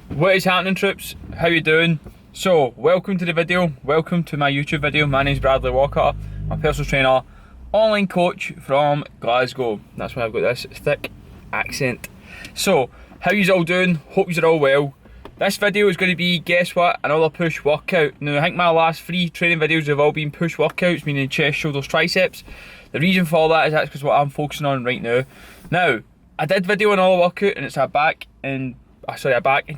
What is happening, troops? How you doing? So, welcome to the video. Welcome to my YouTube video. My name is Bradleywalkr. I'm a personal trainer, online coach from Glasgow. That's why I've got this thick accent. So, how you all doing? Hope you're all well. This video is going to be, guess what, another push workout. Now, I think my last 3 training videos have all been push workouts, meaning chest, shoulders, triceps. The reason for that is that's because what I'm focusing on right now. Now, I did video another workout and it's a back and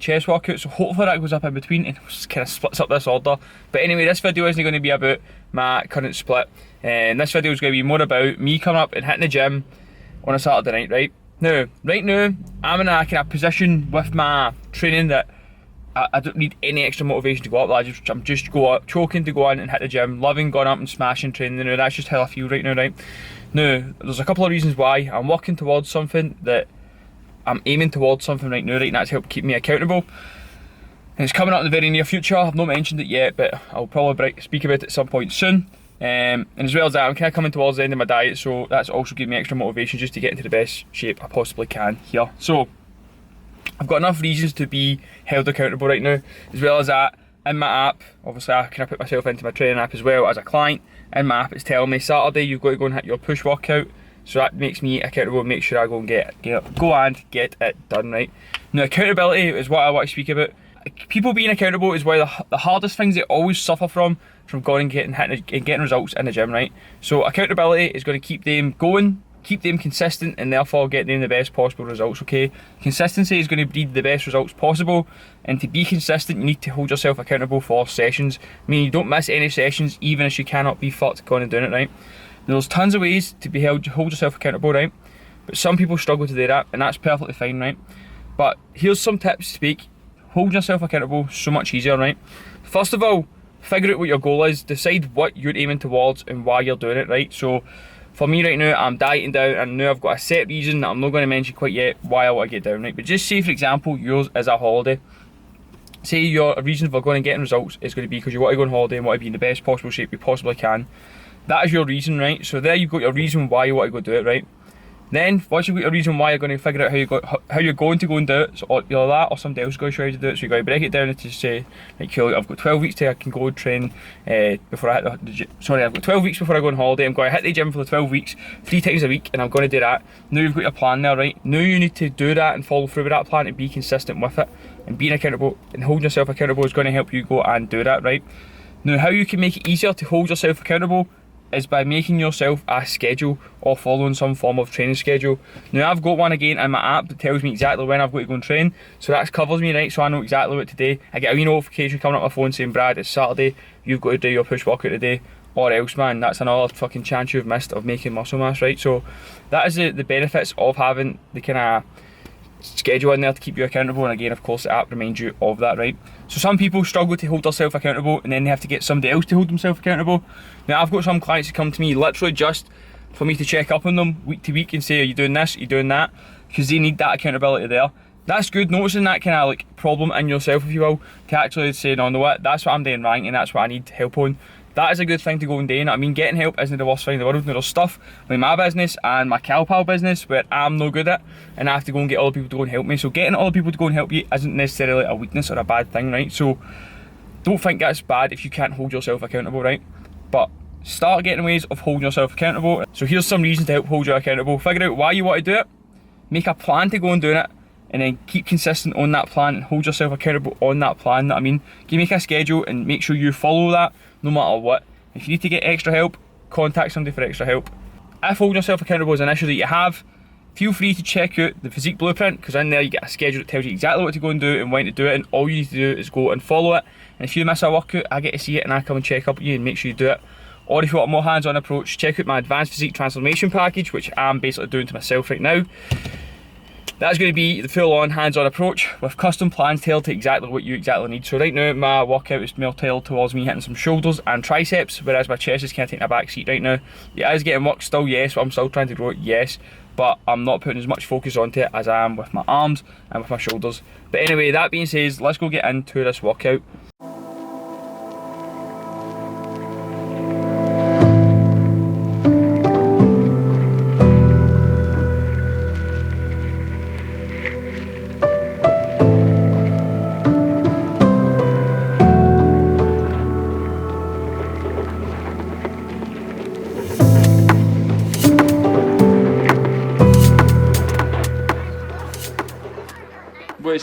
chest workout, so hopefully that goes up in between and kind of splits up this order. But anyway, this video isn't going to be about my current split, and this video is going to be more about me coming up and hitting the gym on a Saturday night, right? Now, I'm in a kind of position with my training that I don't need any extra motivation to go up. I'm just choking to go on and hit the gym, loving going up and smashing training. Now, that's just how I feel right now, right? Now, there's a couple of reasons why. I'm working towards something that I'm aiming towards something right now, right? And that's helped keep me accountable. And it's coming up in the very near future. I've not mentioned it yet, but I'll probably speak about it at some point soon. And as well as that, I'm kind of coming towards the end of my diet, so that's also giving me extra motivation just to get into the best shape I possibly can here. So, I've got enough reasons to be held accountable right now. As well as that, in my app, obviously I kind of put myself into my training app as well as a client. In my app, it's telling me Saturday you've got to go and hit your push workout. So that makes me accountable, make sure I go and get it done, right? Now, accountability is what I want to speak about. People being accountable is one of the hardest things they always suffer from going and getting results in the gym, right? So accountability is going to keep them going, keep them consistent, and therefore get them the best possible results, okay? Consistency is going to breed the best results possible, and to be consistent, you need to hold yourself accountable for sessions. Meaning you don't miss any sessions, even if you cannot be fucked going and doing it, right? There's tons of ways to hold yourself accountable, right? But some people struggle to do that, and that's perfectly fine, right? But here's some tips to make holding yourself accountable so much easier, right? First of all, figure out what your goal is, decide what you're aiming towards and why you're doing it, right? So for me right now, I'm dieting down, and now I've got a set reason that I'm not going to mention quite yet why I want to get down, right? But just say, for example, yours is a holiday. Say your reason for going and getting results is going to be because you want to go on holiday and want to be in the best possible shape you possibly can. That is your reason, right? So there you've got your reason why you want to go do it, right? Then, once you've got your reason why, you're going to figure out how you're going to go and do it. So either that or somebody else is going to show you how to do it. So you've got to break it down into say, like, cool, I've got 12 weeks till I can go and train before I hit the gym. Sorry, I've got 12 weeks before I go on holiday. I'm going to hit the gym for the 12 weeks, 3 times a week, and I'm going to do that. Now you've got your plan there, right? Now you need to do that and follow through with that plan and be consistent with it. And being accountable and holding yourself accountable is going to help you go and do that, right? Now, how you can make it easier to hold yourself accountable is by making yourself a schedule or following some form of training schedule. Now, I've got one again in my app that tells me exactly when I've got to go and train, so that covers me, right? So I know exactly what today. I get a wee notification coming up my phone saying, Brad, it's Saturday, you've got to do your push workout today, or else, man, that's another fucking chance you've missed of making muscle mass, right? So that is the benefits of having the kind of schedule in there to keep you accountable, and again, of course, the app reminds you of that, right? So some people struggle to hold themselves accountable, and then they have to get somebody else to hold themselves accountable. Now, I've got some clients who come to me literally just for me to check up on them week to week and say, are you doing this, are you doing that? Because they need that accountability there. That's good, noticing that kind of like problem in yourself, if you will, to actually say, no, what, that's what I'm doing right, and that's what I need help on. That is a good thing to go and do. I mean, getting help isn't the worst thing in the world. There's stuff like my business and my CalPal business where I'm no good at, and I have to go and get other people to go and help me. So getting other people to go and help you isn't necessarily a weakness or a bad thing, right? So don't think that's bad if you can't hold yourself accountable, right? But start getting ways of holding yourself accountable. So here's some reasons to help hold you accountable. Figure out why you want to do it, make a plan to go and do it, and then keep consistent on that plan and hold yourself accountable on that plan. That I mean, you make a schedule and make sure you follow that no matter what. If you need to get extra help, contact somebody for extra help. If holding yourself accountable is an issue that you have, feel free to check out the Physique Blueprint, because in there you get a schedule that tells you exactly what to go and do and when to do it, and all you need to do is go and follow it. And if you miss a workout, I get to see it and I come and check up with you and make sure you do it. Or if you want a more hands-on approach, check out my Advanced Physique Transformation Package, which I'm basically doing to myself right now. That's going to be the full-on hands-on approach with custom plans tailored to exactly what you need. So right now my workout is more tailored towards me hitting some shoulders and triceps, whereas my chest is kind of taking a back seat right now. It is getting work still, yes, but I'm still trying to grow it, yes, but I'm not putting as much focus onto it as I am with my arms and with my shoulders. But anyway, that being said, let's go get into this workout.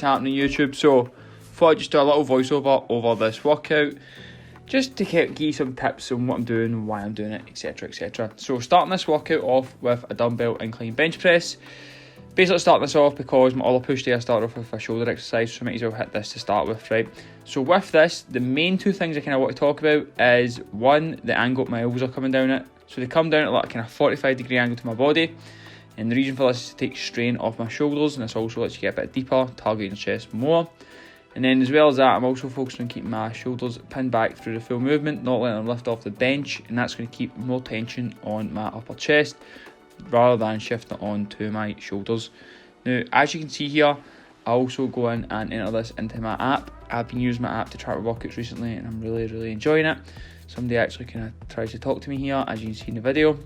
always happen on YouTube, so thought I'd just do a little voiceover over this workout, just to give you some tips on what I'm doing, why I'm doing it, etc, etc. So starting this workout off with a dumbbell incline bench press. Basically starting this off because my other push day I started off with a shoulder exercise, so I might as well hit this to start with, right? So with this, the main two things I kind of want to talk about is, one, the angle my elbows are coming down at. So they come down at like a kind of 45-degree angle to my body, and the reason for this is to take strain off my shoulders, and this also lets you get a bit deeper, targeting your chest more. And then as well as that, I'm also focusing on keeping my shoulders pinned back through the full movement, not letting them lift off the bench, and that's going to keep more tension on my upper chest, rather than shifting it on to my shoulders. Now, as you can see here, I also go in and enter this into my app. I've been using my app to track my workouts recently, and I'm really enjoying it. Somebody actually kind of tries to talk to me here, as you can see in the video.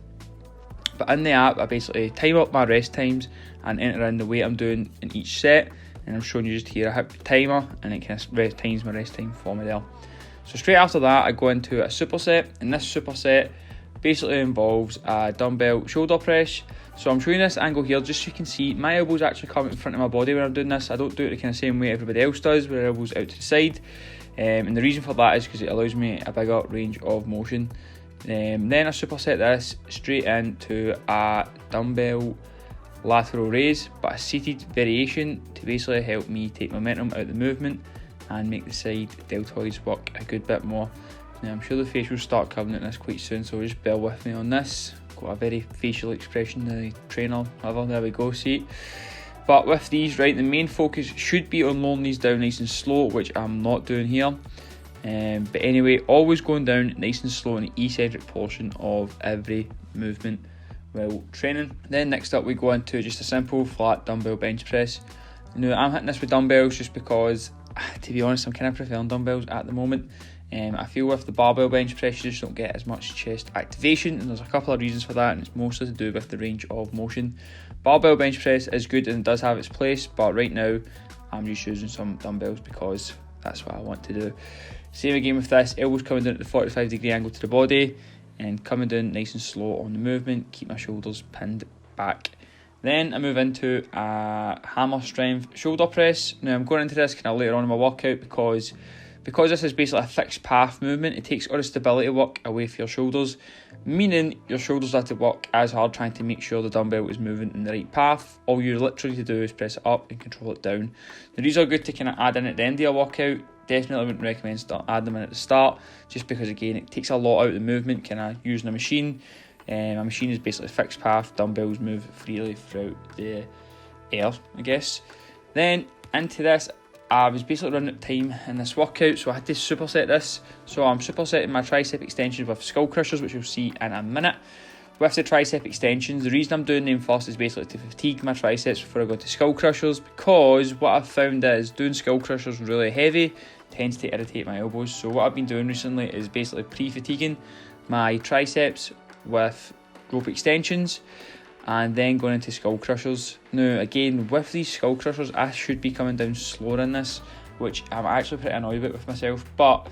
But in the app, I basically time up my rest times and enter in the weight I'm doing in each set, and I'm showing you just here. I hit the timer, and it kind of times my rest time for me there. So straight after that, I go into a superset, and this superset basically involves a dumbbell shoulder press. So I'm showing this angle here just so you can see my elbows actually come in front of my body when I'm doing this. I don't do it the kind of same way everybody else does, with their elbows out to the side. And the reason for that is because it allows me a bigger range of motion. Then I superset this straight into a dumbbell lateral raise, but a seated variation to basically help me take momentum out of the movement and make the side deltoids work a good bit more. Now, I'm sure the face will start coming at this quite soon, so just bear with me on this. Got a very facial expression, the trainer, however, there we go, see. But with these, right, the main focus should be on lowering these down nice and slow, which I'm not doing here. But anyway, always going down nice and slow in the eccentric portion of every movement while training. Then next up, we go into just a simple flat dumbbell bench press. Now, I'm hitting this with dumbbells just because, to be honest, I'm kind of preferring dumbbells at the moment. I feel with the barbell bench press, you just don't get as much chest activation, and there's a couple of reasons for that, and it's mostly to do with the range of motion. Barbell bench press is good and it does have its place, but right now I'm just using some dumbbells because that's what I want to do. Same again with this, elbows coming down at the 45-degree angle to the body and coming down nice and slow on the movement, keep my shoulders pinned back. Then I move into a hammer strength shoulder press. Now I'm going into this kind of later on in my workout because this is basically a fixed path movement. It takes all the stability work away from your shoulders, meaning your shoulders have to work as hard trying to make sure the dumbbell is moving in the right path. All you literally to do is press it up and control it down. Now, these are good to kind of add in at the end of your workout. Definitely wouldn't recommend add them in at the start, just because again it takes a lot out of the movement, kind of using a machine. A machine is basically a fixed path, dumbbells move freely throughout the air, I guess. Then into this, I was basically running out of time in this workout, so I had to superset this. So I'm supersetting my tricep extensions with skull crushers, which you'll see in a minute. With the tricep extensions, the reason I'm doing them first is basically to fatigue my triceps before I go to skull crushers, because what I've found is doing skull crushers really heavy tends to irritate my elbows. So what I've been doing recently is basically pre-fatiguing my triceps with rope extensions and then going into skull crushers. Now again, with these skull crushers, I should be coming down slower in this, which I'm actually pretty annoyed about with myself, but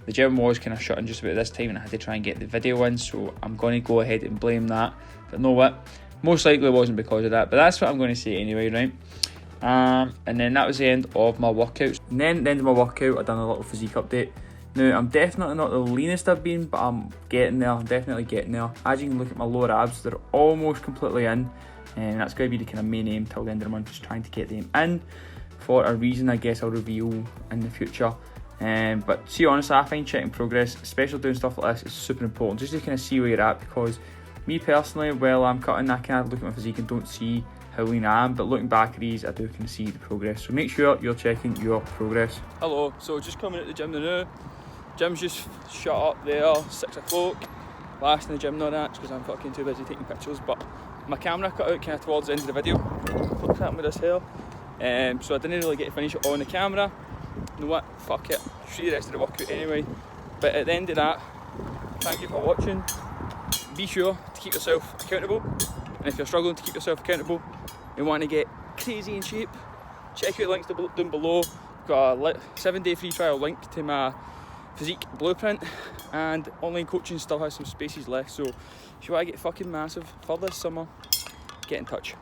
the gym was kind of shutting just about this time and I had to try and get the video in, so I'm going to go ahead and blame that. But know what? Most likely it wasn't because of that, but that's what I'm going to say anyway, right? And then that was the end of my workouts. And then at the end of my workout, I've done a little physique update. Now, I'm definitely not the leanest I've been, but I'm getting there. I'm definitely getting there. As you can look at my lower abs, they're almost completely in, and that's going to be the kind of main aim till the end of the month, just trying to get them in for a reason I guess I'll reveal in the future. But see, honestly, I find checking progress, especially doing stuff like this, is super important, just to kind of see where you're at, because me personally, while I'm cutting, I kind of look at my physique and don't see how lean I am, but looking back at these, I do kind of see the progress. So make sure you're checking your progress. Hello, so just coming at the gym now. Gym's just shut up there, 6 o'clock. Last in the gym now, that's because I'm fucking too busy taking pictures, but my camera cut out kind of towards the end of the video. What's happened with this hair? So I didn't really get to finish it on the camera. You know what, fuck it, show you the rest of the workout anyway. But at the end of that, thank you for watching. Be sure to keep yourself accountable, and if you're struggling to keep yourself accountable and want to get crazy in shape, check out the links down below. Got a 7-day free trial link to my physique blueprint, and online coaching still has some spaces left, so if you want to get fucking massive for this summer, get in touch.